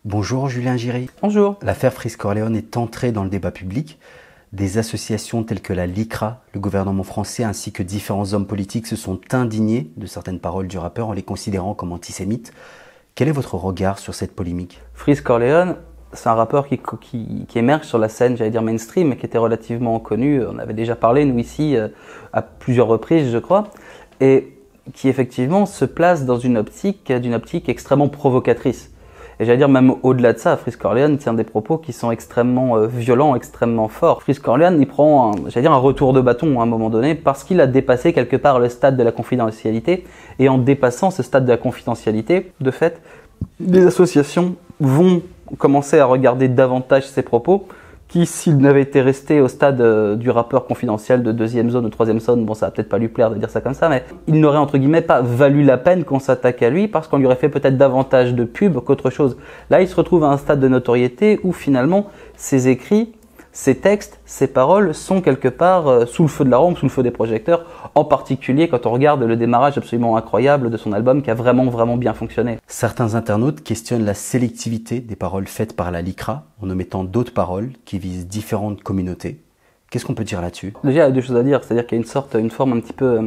Bonjour Julien Giry. Bonjour. L'affaire Freeze Corleone est entrée dans le débat public. Des associations telles que la LICRA, le gouvernement français ainsi que différents hommes politiques se sont indignés de certaines paroles du rappeur en les considérant comme antisémites. Quel est votre regard sur cette polémique? Freeze Corleone, c'est un rappeur qui émerge sur la scène, j'allais dire mainstream, mais qui était relativement connu. On avait déjà parlé, nous ici, à plusieurs reprises, je crois. Et qui effectivement se place dans une optique extrêmement provocatrice. Et j'allais dire même au-delà de ça, Freeze Corleone tient des propos qui sont extrêmement violents, extrêmement forts. Freeze Corleone, il prend un retour de bâton à un moment donné parce qu'il a dépassé quelque part le stade de la confidentialité. Et en dépassant ce stade de la confidentialité, de fait, les associations vont commencer à regarder davantage ses propos qui, s'il n'avait été resté au stade du rappeur confidentiel de deuxième zone ou troisième zone, bon, ça va peut-être pas lui plaire de dire ça comme ça, mais il n'aurait entre guillemets pas valu la peine qu'on s'attaque à lui parce qu'on lui aurait fait peut-être davantage de pub qu'autre chose. Là, il se retrouve à un stade de notoriété où finalement ses écrits, ses textes, ses paroles sont quelque part sous le feu de la rampe, sous le feu des projecteurs, en particulier quand on regarde le démarrage absolument incroyable de son album qui a vraiment bien fonctionné. Certains internautes questionnent la sélectivité des paroles faites par la LICRA en omettant d'autres paroles qui visent différentes communautés. Qu'est-ce qu'on peut dire là-dessus? Déjà, il y a deux choses à dire, c'est-à-dire qu'il y a une forme un petit peu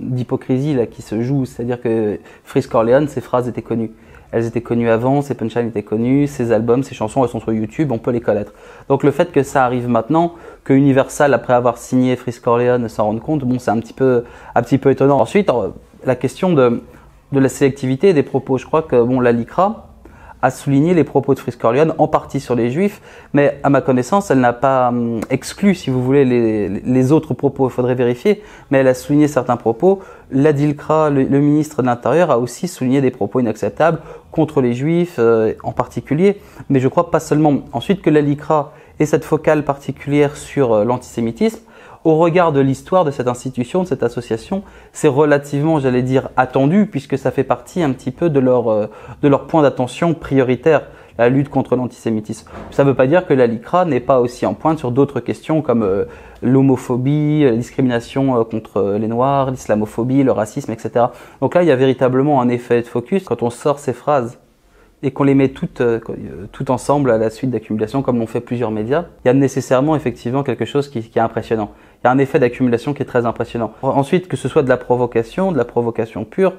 d'hypocrisie là qui se joue, c'est-à-dire que Freeze Corleone, ses phrases étaient connues. Elles étaient connues avant, ses punchlines étaient connues, ses albums, ses chansons, elles sont sur YouTube, on peut les connaître. Donc le fait que ça arrive maintenant, que Universal, après avoir signé Freeze Corleone, s'en rende compte, bon, c'est un petit peu étonnant. Ensuite, la question de la sélectivité des propos, je crois que bon, la LICRA a souligné les propos de Freeze Corleone, en partie sur les Juifs, mais à ma connaissance, elle n'a pas exclu, si vous voulez, les autres propos, il faudrait vérifier, mais elle a souligné certains propos. La DILCRA, le ministre de l'Intérieur, a aussi souligné des propos inacceptables contre les Juifs en particulier, mais je crois pas seulement. Ensuite, que la LICRA ait cette focale particulière sur l'antisémitisme, au regard de l'histoire de cette institution, de cette association, c'est relativement, j'allais dire, attendu, puisque ça fait partie un petit peu de leur point d'attention prioritaire, la lutte contre l'antisémitisme. Ça ne veut pas dire que la LICRA n'est pas aussi en pointe sur d'autres questions comme l'homophobie, la discrimination contre les Noirs, l'islamophobie, le racisme, etc. Donc là, il y a véritablement un effet de focus. Quand on sort ces phrases et qu'on les met toutes ensemble à la suite d'accumulation, comme l'ont fait plusieurs médias, il y a nécessairement effectivement quelque chose qui est impressionnant. Il y a un effet d'accumulation qui est très impressionnant. Ensuite, que ce soit de la provocation pure,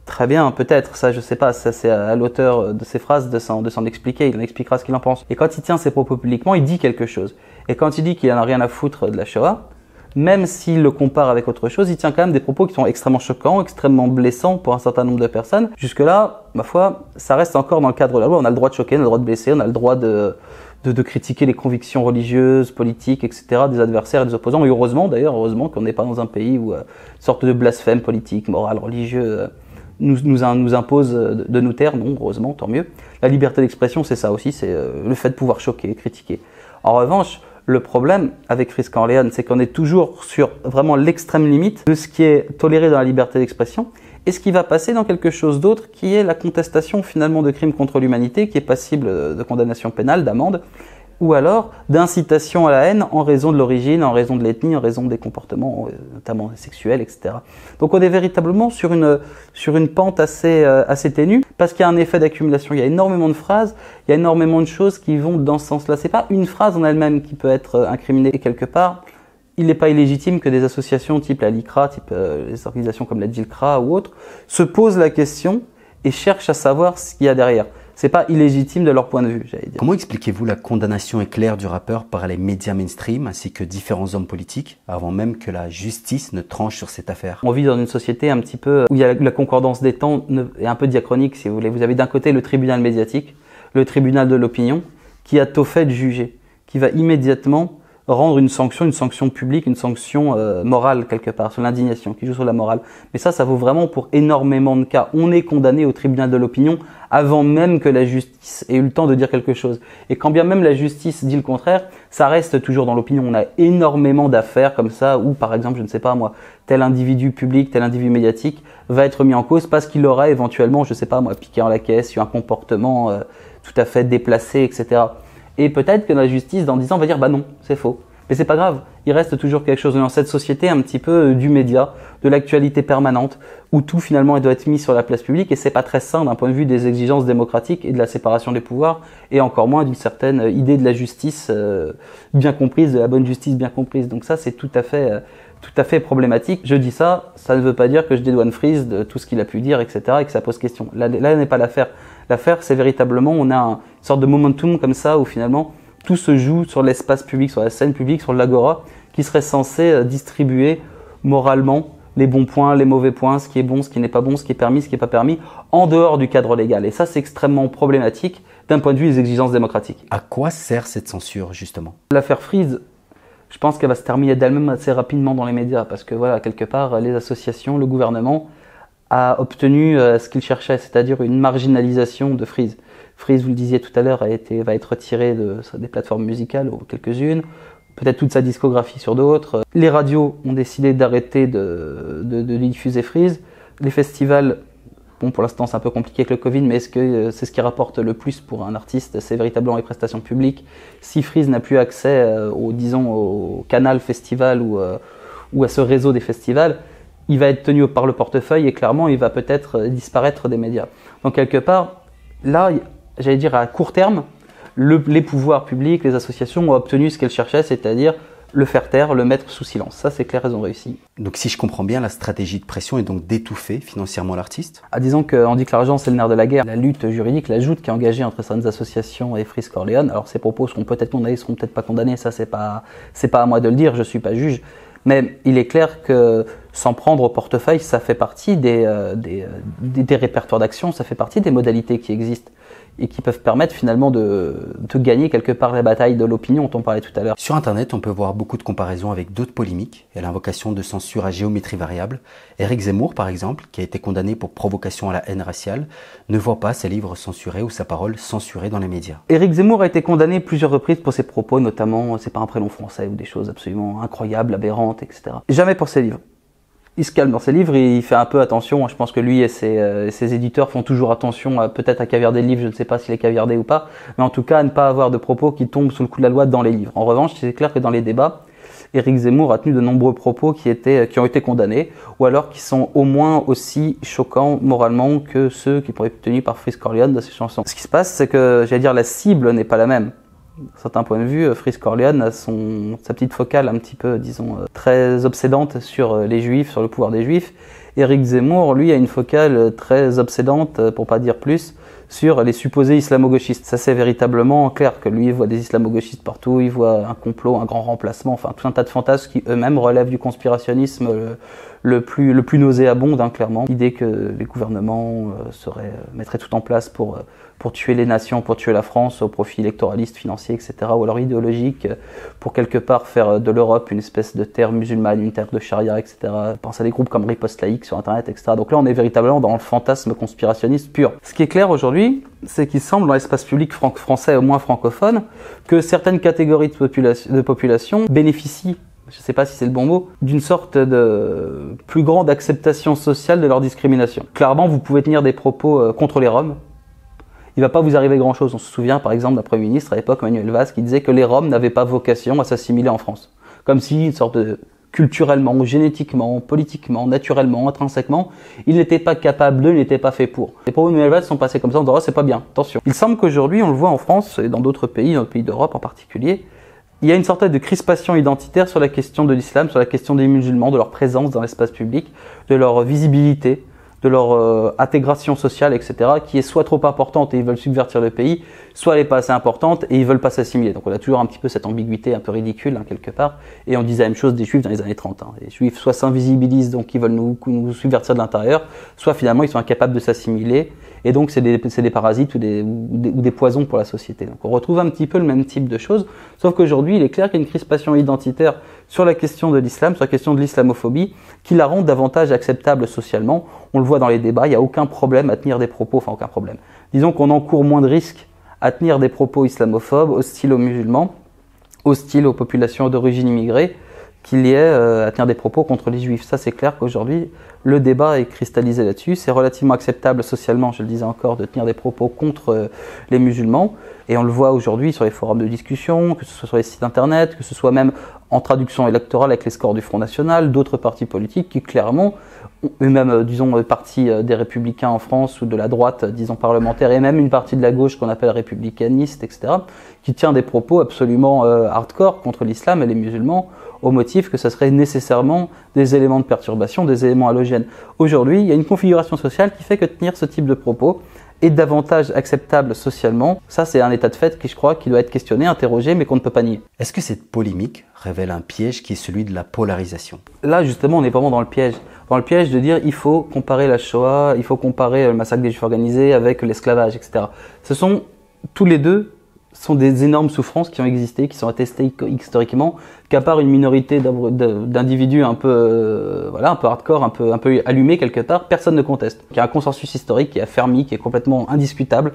très bien, peut-être, ça je sais pas, ça c'est à l'auteur de ces phrases de s'en expliquer, il en expliquera ce qu'il en pense. Et quand il tient ses propos publiquement, il dit quelque chose. Et quand il dit qu'il n'en a rien à foutre de la Shoah, même s'il le compare avec autre chose, il tient quand même des propos qui sont extrêmement choquants, extrêmement blessants pour un certain nombre de personnes. Jusque-là, ma foi, ça reste encore dans le cadre de la loi. On a le droit de choquer, on a le droit de blesser, on a le droit de critiquer les convictions religieuses, politiques, etc. des adversaires et des opposants. Et heureusement qu'on n'est pas dans un pays où une sorte de blasphème politique, moral, religieux nous impose de nous taire. Non, heureusement, tant mieux. La liberté d'expression, c'est ça aussi, c'est le fait de pouvoir choquer, critiquer. En revanche, le problème avec Freeze Corleone, c'est qu'on est toujours sur vraiment l'extrême limite de ce qui est toléré dans la liberté d'expression et ce qui va passer dans quelque chose d'autre qui est la contestation finalement de crimes contre l'humanité qui est passible de condamnation pénale, d'amende, ou alors d'incitation à la haine en raison de l'origine, en raison de l'ethnie, en raison des comportements notamment sexuels, etc. Donc on est véritablement sur une pente assez ténue parce qu'il y a un effet d'accumulation. Il y a énormément de phrases, il y a énormément de choses qui vont dans ce sens-là. C'est pas une phrase en elle-même qui peut être incriminée et quelque part. Il n'est pas illégitime que des associations type la LICRA, type les organisations comme la DILCRA ou autres, se posent la question et cherchent à savoir ce qu'il y a derrière. C'est pas illégitime de leur point de vue, j'allais dire. Comment expliquez-vous la condamnation éclair du rappeur par les médias mainstream ainsi que différents hommes politiques avant même que la justice ne tranche sur cette affaire? On vit dans une société un petit peu où il y a la concordance des temps est un peu diachronique, si vous voulez. Vous avez d'un côté le tribunal médiatique, le tribunal de l'opinion, qui a tôt fait de juger, qui va immédiatement rendre une sanction publique, une sanction morale quelque part, sur l'indignation, qui joue sur la morale. Mais ça vaut vraiment pour énormément de cas. On est condamné au tribunal de l'opinion avant même que la justice ait eu le temps de dire quelque chose. Et quand bien même la justice dit le contraire, ça reste toujours dans l'opinion. On a énormément d'affaires comme ça où, par exemple, je ne sais pas moi, tel individu public, tel individu médiatique va être mis en cause parce qu'il aura éventuellement, je ne sais pas moi, piqué en la caisse, eu un comportement tout à fait déplacé, etc. Et peut-être que la justice, dans 10 ans, va dire « bah non, c'est faux ». Mais c'est pas grave, il reste toujours quelque chose dans cette société un petit peu du média, de l'actualité permanente, où tout finalement doit être mis sur la place publique, et c'est pas très sain d'un point de vue des exigences démocratiques et de la séparation des pouvoirs, et encore moins d'une certaine idée de la justice bien comprise, de la bonne justice bien comprise. Donc ça, c'est tout à fait problématique. Je dis ça, ça ne veut pas dire que je dédouane Freeze de tout ce qu'il a pu dire, etc., et que ça pose question. Là n'est pas l'affaire. L'affaire, c'est véritablement, on a une sorte de momentum comme ça, où finalement, tout se joue sur l'espace public, sur la scène publique, sur l'agora, qui serait censé distribuer moralement les bons points, les mauvais points, ce qui est bon, ce qui n'est pas bon, ce qui est permis, ce qui n'est pas permis, en dehors du cadre légal. Et ça, c'est extrêmement problématique d'un point de vue des exigences démocratiques. À quoi sert cette censure, justement? L'affaire Freeze, je pense qu'elle va se terminer d'elle-même assez rapidement dans les médias, parce que voilà, quelque part, les associations, le gouvernement a obtenu ce qu'il cherchait, c'est-à-dire une marginalisation de Freeze. Freeze, vous le disiez tout à l'heure, va être retiré des plateformes musicales, ou quelques-unes, peut-être toute sa discographie sur d'autres. Les radios ont décidé d'arrêter de diffuser Freeze. Les festivals, bon, pour l'instant c'est un peu compliqué avec le Covid, mais est-ce que c'est ce qui rapporte le plus pour un artiste? C'est véritablement les prestations publiques. Si Freeze n'a plus accès au canal festival ou à ce réseau des festivals, il va être tenu par le portefeuille et clairement il va peut-être disparaître des médias. Donc quelque part, là, j'allais dire à court terme, les pouvoirs publics, les associations ont obtenu ce qu'elles cherchaient, c'est-à-dire le faire taire, le mettre sous silence. Ça, c'est clair, elles ont réussi. Donc si je comprends bien, la stratégie de pression est donc d'étouffer financièrement l'artiste? Disons qu'on dit que l'argent, c'est le nerf de la guerre. La lutte juridique, la joute qui est engagée entre certaines associations et Freeze Corleone, alors ces propos seront peut-être condamnés, seront peut-être pas condamnés, ça c'est pas à moi de le dire, je suis pas juge. Mais il est clair que s'en prendre au portefeuille, ça fait partie des répertoires d'action, ça fait partie des modalités qui existent et qui peuvent permettre finalement de gagner quelque part la bataille de l'opinion dont on parlait tout à l'heure. Sur Internet, on peut voir beaucoup de comparaisons avec d'autres polémiques et l'invocation de censure à géométrie variable. Éric Zemmour, par exemple, qui a été condamné pour provocation à la haine raciale, ne voit pas ses livres censurés ou sa parole censurée dans les médias. Éric Zemmour a été condamné plusieurs reprises pour ses propos, notamment c'est pas un prénom français ou des choses absolument incroyables, aberrantes, etc. Jamais pour ses livres. Il se calme dans ses livres, il fait un peu attention. Je pense que lui et ses éditeurs font toujours attention peut-être à caviarder le livre, je ne sais pas s'il est caviardé ou pas, mais en tout cas à ne pas avoir de propos qui tombent sous le coup de la loi dans les livres. En revanche, c'est clair que dans les débats, Éric Zemmour a tenu de nombreux propos qui ont été condamnés, ou alors qui sont au moins aussi choquants moralement que ceux qui pourraient être tenus par Freeze Corleone dans ses chansons. Ce qui se passe, c'est que, j'allais dire, la cible n'est pas la même. D'un certain point de vue, Freeze Corleone a sa petite focale un petit peu, disons, très obsédante sur les juifs, sur le pouvoir des juifs. Éric Zemmour, lui, a une focale très obsédante, pour pas dire plus, sur les supposés islamo-gauchistes. Ça, c'est véritablement clair que lui, il voit des islamo-gauchistes partout, il voit un complot, un grand remplacement, enfin tout un tas de fantasmes qui eux-mêmes relèvent du conspirationnisme le plus nauséabond, clairement. L'idée que les gouvernements mettraient tout en place pour tuer les nations, pour tuer la France au profit électoraliste, financier, etc. Ou alors idéologique, pour quelque part faire de l'Europe une espèce de terre musulmane, une terre de charia, etc. Pense à des groupes comme Riposte Laïque sur Internet, etc. Donc là, on est véritablement dans le fantasme conspirationniste pur. Ce qui est clair aujourd'hui, c'est qu'il semble dans l'espace public français, au moins francophone, que certaines catégories de population bénéficient, je ne sais pas si c'est le bon mot, d'une sorte de plus grande acceptation sociale de leur discrimination. Clairement, vous pouvez tenir des propos contre les Roms, il ne va pas vous arriver grand-chose. On se souvient par exemple d'un Premier ministre à l'époque, Manuel Valls, qui disait que les Roms n'avaient pas vocation à s'assimiler en France. Comme si, une sorte de culturellement, génétiquement, politiquement, naturellement, intrinsèquement, il n'était pas capable d'eux, il n'était pas fait pour. Les propos de Manuel Valls sont passés comme ça, on dit « oh, c'est pas bien, attention ». Il semble qu'aujourd'hui, on le voit en France et dans d'autres pays, dans le pays d'Europe en particulier, il y a une sorte de crispation identitaire sur la question de l'islam, sur la question des musulmans, de leur présence dans l'espace public, de leur visibilité, de leur intégration sociale, etc., qui est soit trop importante et ils veulent subvertir le pays, soit elle n'est pas assez importante et ils veulent pas s'assimiler. Donc on a toujours un petit peu cette ambiguïté un peu ridicule, quelque part. Et on disait la même chose des Juifs dans les années 30. Les Juifs soit s'invisibilisent, donc ils veulent nous subvertir de l'intérieur, soit finalement ils sont incapables de s'assimiler, et donc c'est des parasites ou des poisons pour la société. Donc on retrouve un petit peu le même type de choses, sauf qu'aujourd'hui il est clair qu'il y a une crispation identitaire sur la question de l'islam, sur la question de l'islamophobie, qui la rend davantage acceptable socialement. On le voit dans les débats, il n'y a aucun problème à tenir des propos, enfin aucun problème. Disons qu'on encourt moins de risques à tenir des propos islamophobes, hostiles aux musulmans, hostiles aux populations d'origine immigrée, qu'il y ait à tenir des propos contre les juifs. Ça, c'est clair qu'aujourd'hui, le débat est cristallisé là-dessus. C'est relativement acceptable socialement, je le disais encore, de tenir des propos contre les musulmans. Et on le voit aujourd'hui sur les forums de discussion, que ce soit sur les sites internet, que ce soit même en traduction électorale avec les scores du Front National, d'autres partis politiques qui clairement, eux-mêmes, disons, partie des Républicains en France ou de la droite, disons, parlementaire, et même une partie de la gauche qu'on appelle républicaniste, etc., qui tient des propos absolument hardcore contre l'islam et les musulmans, au motif que ça serait nécessairement des éléments de perturbation, des éléments halogènes. Aujourd'hui, il y a une configuration sociale qui fait que tenir ce type de propos est davantage acceptable socialement. Ça, c'est un état de fait qui, je crois, qui doit être questionné, interrogé, mais qu'on ne peut pas nier. Est-ce que cette polémique révèle un piège qui est celui de la polarisation? Là, justement, on est vraiment dans le piège. Dans le piège de dire il faut comparer la Shoah, il faut comparer le massacre des Juifs organisés avec l'esclavage, etc. Ce sont, tous les deux, sont des énormes souffrances qui ont existé, qui sont attestées historiquement, qu'à part une minorité d'individus un peu, un peu hardcore, un peu allumés quelque part, personne ne conteste. Il y a un consensus historique qui est affermi, qui est complètement indiscutable,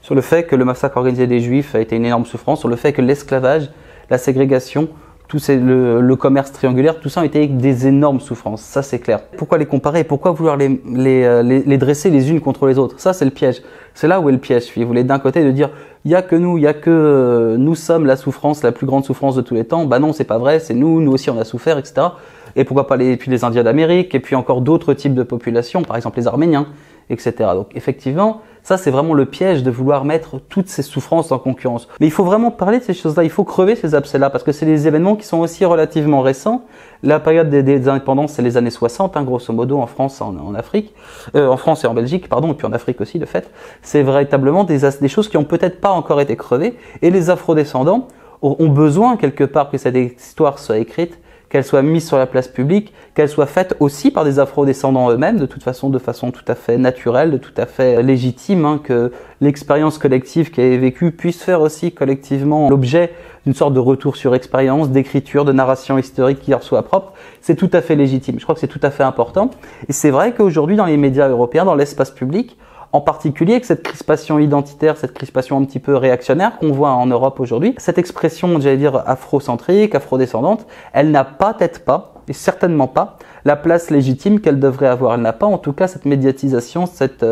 sur le fait que le massacre organisé des Juifs a été une énorme souffrance, sur le fait que l'esclavage, la ségrégation, le commerce triangulaire, tout ça a été des énormes souffrances, ça c'est clair. Pourquoi les comparer? Pourquoi vouloir les dresser les unes contre les autres? Ça c'est le piège. C'est là où est le piège. Vous voulez d'un côté de dire il y a que nous sommes la souffrance, la plus grande souffrance de tous les temps. Bah non, c'est pas vrai, c'est nous aussi on a souffert, etc. Et pourquoi pas les Indiens d'Amérique, et puis encore d'autres types de populations, par exemple les Arméniens, etc. Donc effectivement, ça c'est vraiment le piège de vouloir mettre toutes ces souffrances en concurrence. Mais il faut vraiment parler de ces choses-là, il faut crever ces abcès-là, parce que c'est des événements qui sont aussi relativement récents. La période des indépendances, c'est les années 60, grosso modo, en France, en Afrique, en France et en Belgique, pardon, et puis en Afrique aussi, de fait. C'est véritablement des choses qui ont peut-être pas encore été crevées, et les afrodescendants ont besoin quelque part que cette histoire soit écrite, qu'elle soit mise sur la place publique, qu'elle soit faite aussi par des afrodescendants eux-mêmes, de façon tout à fait naturelle, de tout à fait légitime, que l'expérience collective qui est vécue puisse faire aussi collectivement l'objet d'une sorte de retour sur expérience, d'écriture, de narration historique qui leur soit propre. C'est tout à fait légitime. Je crois que c'est tout à fait important. Et c'est vrai qu'aujourd'hui, dans les médias européens, dans l'espace public, en particulier avec cette crispation identitaire, cette crispation un petit peu réactionnaire qu'on voit en Europe aujourd'hui, cette expression, j'allais dire, afrocentrique, afrodescendante, elle n'a peut-être pas, et certainement pas, la place légitime qu'elle devrait avoir. Elle n'a pas, en tout cas, cette médiatisation, cette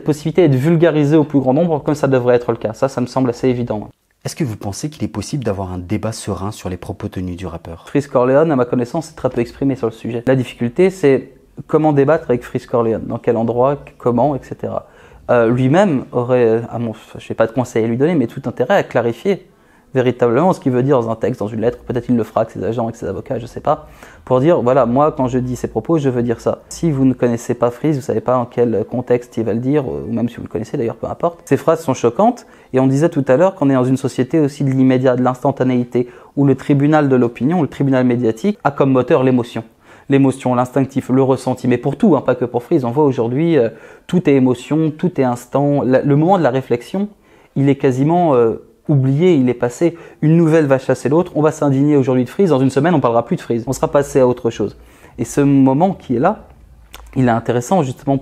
possibilité d'être vulgarisée au plus grand nombre, comme ça devrait être le cas. Ça me semble assez évident. Est-ce que vous pensez qu'il est possible d'avoir un débat serein sur les propos tenus du rappeur? Freeze Corleone, à ma connaissance, est très peu exprimé sur le sujet. La difficulté, c'est comment débattre avec Freeze Corleone, dans quel endroit, comment, etc. Lui-même aurait, je ne vais pas de conseil à lui donner, mais tout intérêt à clarifier véritablement ce qu'il veut dire dans un texte, dans une lettre. Peut-être il le fera avec ses agents, avec ses avocats, je ne sais pas, pour dire, voilà, moi, quand je dis ces propos, je veux dire ça. Si vous ne connaissez pas Freeze, vous ne savez pas en quel contexte il va le dire, ou même si vous le connaissez d'ailleurs, peu importe. Ces phrases sont choquantes, et on disait tout à l'heure qu'on est dans une société aussi de l'immédiat, de l'instantanéité, où le tribunal de l'opinion, le tribunal médiatique, a comme moteur l'émotion. L'émotion, l'instinctif, le ressenti, mais pour tout, pas que pour Freeze. On voit aujourd'hui, tout est émotion, tout est instant. Le moment de la réflexion, il est quasiment oublié, il est passé. Une nouvelle va chasser l'autre. On va s'indigner aujourd'hui de Freeze. Dans une semaine, on parlera plus de Freeze. On sera passé à autre chose. Et ce moment qui est là, il est intéressant justement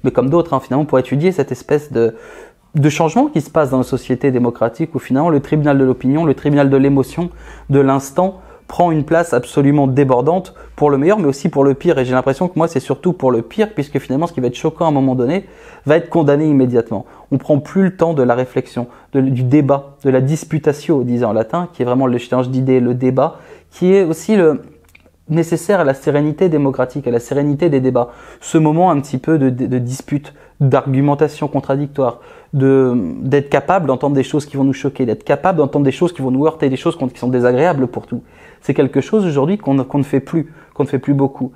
mais comme d'autres, finalement, pour étudier cette espèce de changement qui se passe dans nos sociétés démocratiques où finalement le tribunal de l'opinion, le tribunal de l'émotion, de l'instant, prend une place absolument débordante pour le meilleur mais aussi pour le pire, et j'ai l'impression que moi c'est surtout pour le pire, puisque finalement ce qui va être choquant à un moment donné va être condamné immédiatement. On prend plus le temps de la réflexion, du débat, de la disputatio, on disait en latin, qui est vraiment l'échange d'idées, le débat, qui est aussi nécessaire à la sérénité démocratique, à la sérénité des débats. Ce moment un petit peu de dispute, d'argumentation contradictoire, d'être capable d'entendre des choses qui vont nous choquer, d'être capable d'entendre des choses qui vont nous heurter, des choses qui sont désagréables pour tout. C'est quelque chose aujourd'hui qu'on ne fait plus beaucoup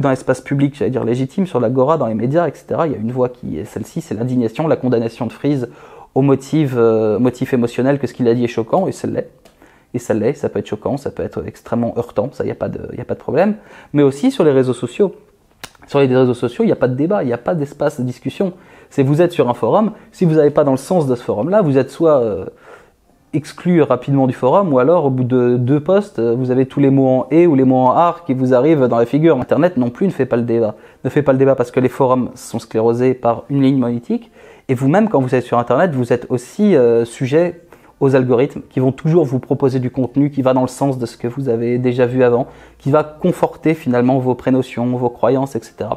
dans l'espace public, j'allais dire légitime, sur l'agora, dans les médias, etc. Il y a une voix qui est celle-ci, c'est l'indignation, la condamnation de Freeze au motif émotionnel que ce qu'il a dit est choquant, et ça l'est. Et ça l'est, ça peut être choquant, ça peut être extrêmement heurtant, ça, il n'y a pas de problème. Mais aussi sur les réseaux sociaux. Sur les réseaux sociaux, il n'y a pas de débat, il n'y a pas d'espace de discussion. Vous êtes sur un forum, si vous n'allez pas dans le sens de ce forum-là, vous êtes soit exclu rapidement du forum, ou alors au bout de 2 posts, vous avez tous les mots en « et » ou les mots en « art » qui vous arrivent dans la figure. Internet non plus ne fait pas le débat. Ne fait pas le débat parce que les forums sont sclérosés par une ligne monétique, et vous-même, quand vous êtes sur Internet, vous êtes aussi sujet aux algorithmes qui vont toujours vous proposer du contenu qui va dans le sens de ce que vous avez déjà vu avant, qui va conforter finalement vos prénotions, vos croyances, etc.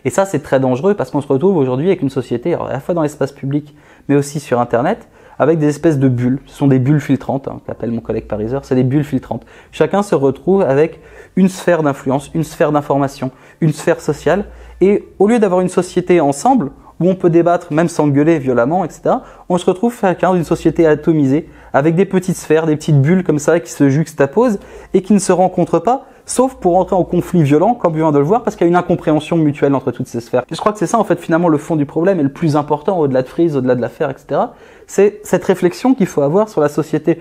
Et ça, c'est très dangereux parce qu'on se retrouve aujourd'hui avec une société, alors à la fois dans l'espace public, mais aussi sur Internet, avec des espèces de bulles. Ce sont des bulles filtrantes, hein, qu'appelle mon collègue pariseur, c'est des bulles filtrantes. Chacun se retrouve avec une sphère d'influence, une sphère d'information, une sphère sociale, et au lieu d'avoir une société ensemble, où on peut débattre, même s'engueuler violemment, etc., on se retrouve chacun dans une société atomisée, avec des petites sphères, des petites bulles comme ça, qui se juxtaposent, et qui ne se rencontrent pas, sauf pour entrer en conflit violent, comme on vient de le voir, parce qu'il y a une incompréhension mutuelle entre toutes ces sphères. Je crois que c'est ça, en fait, finalement, le fond du problème, et le plus important, au-delà de Freeze, au-delà de l'affaire, etc., c'est cette réflexion qu'il faut avoir sur la société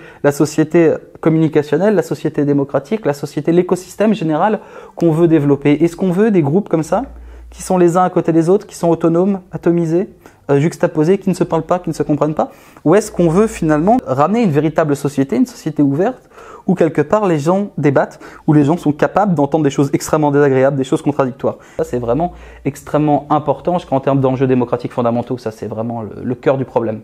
communicationnelle, la société démocratique, la société, l'écosystème général qu'on veut développer. Est-ce qu'on veut des groupes comme ça, qui sont les uns à côté des autres, qui sont autonomes, atomisés, juxtaposés, qui ne se parlent pas, qui ne se comprennent pas? Ou est-ce qu'on veut finalement ramener une véritable société, une société ouverte, où quelque part les gens débattent, où les gens sont capables d'entendre des choses extrêmement désagréables, des choses contradictoires? Ça, c'est vraiment extrêmement important, je crois, en termes d'enjeux démocratiques fondamentaux. Ça, c'est vraiment le cœur du problème.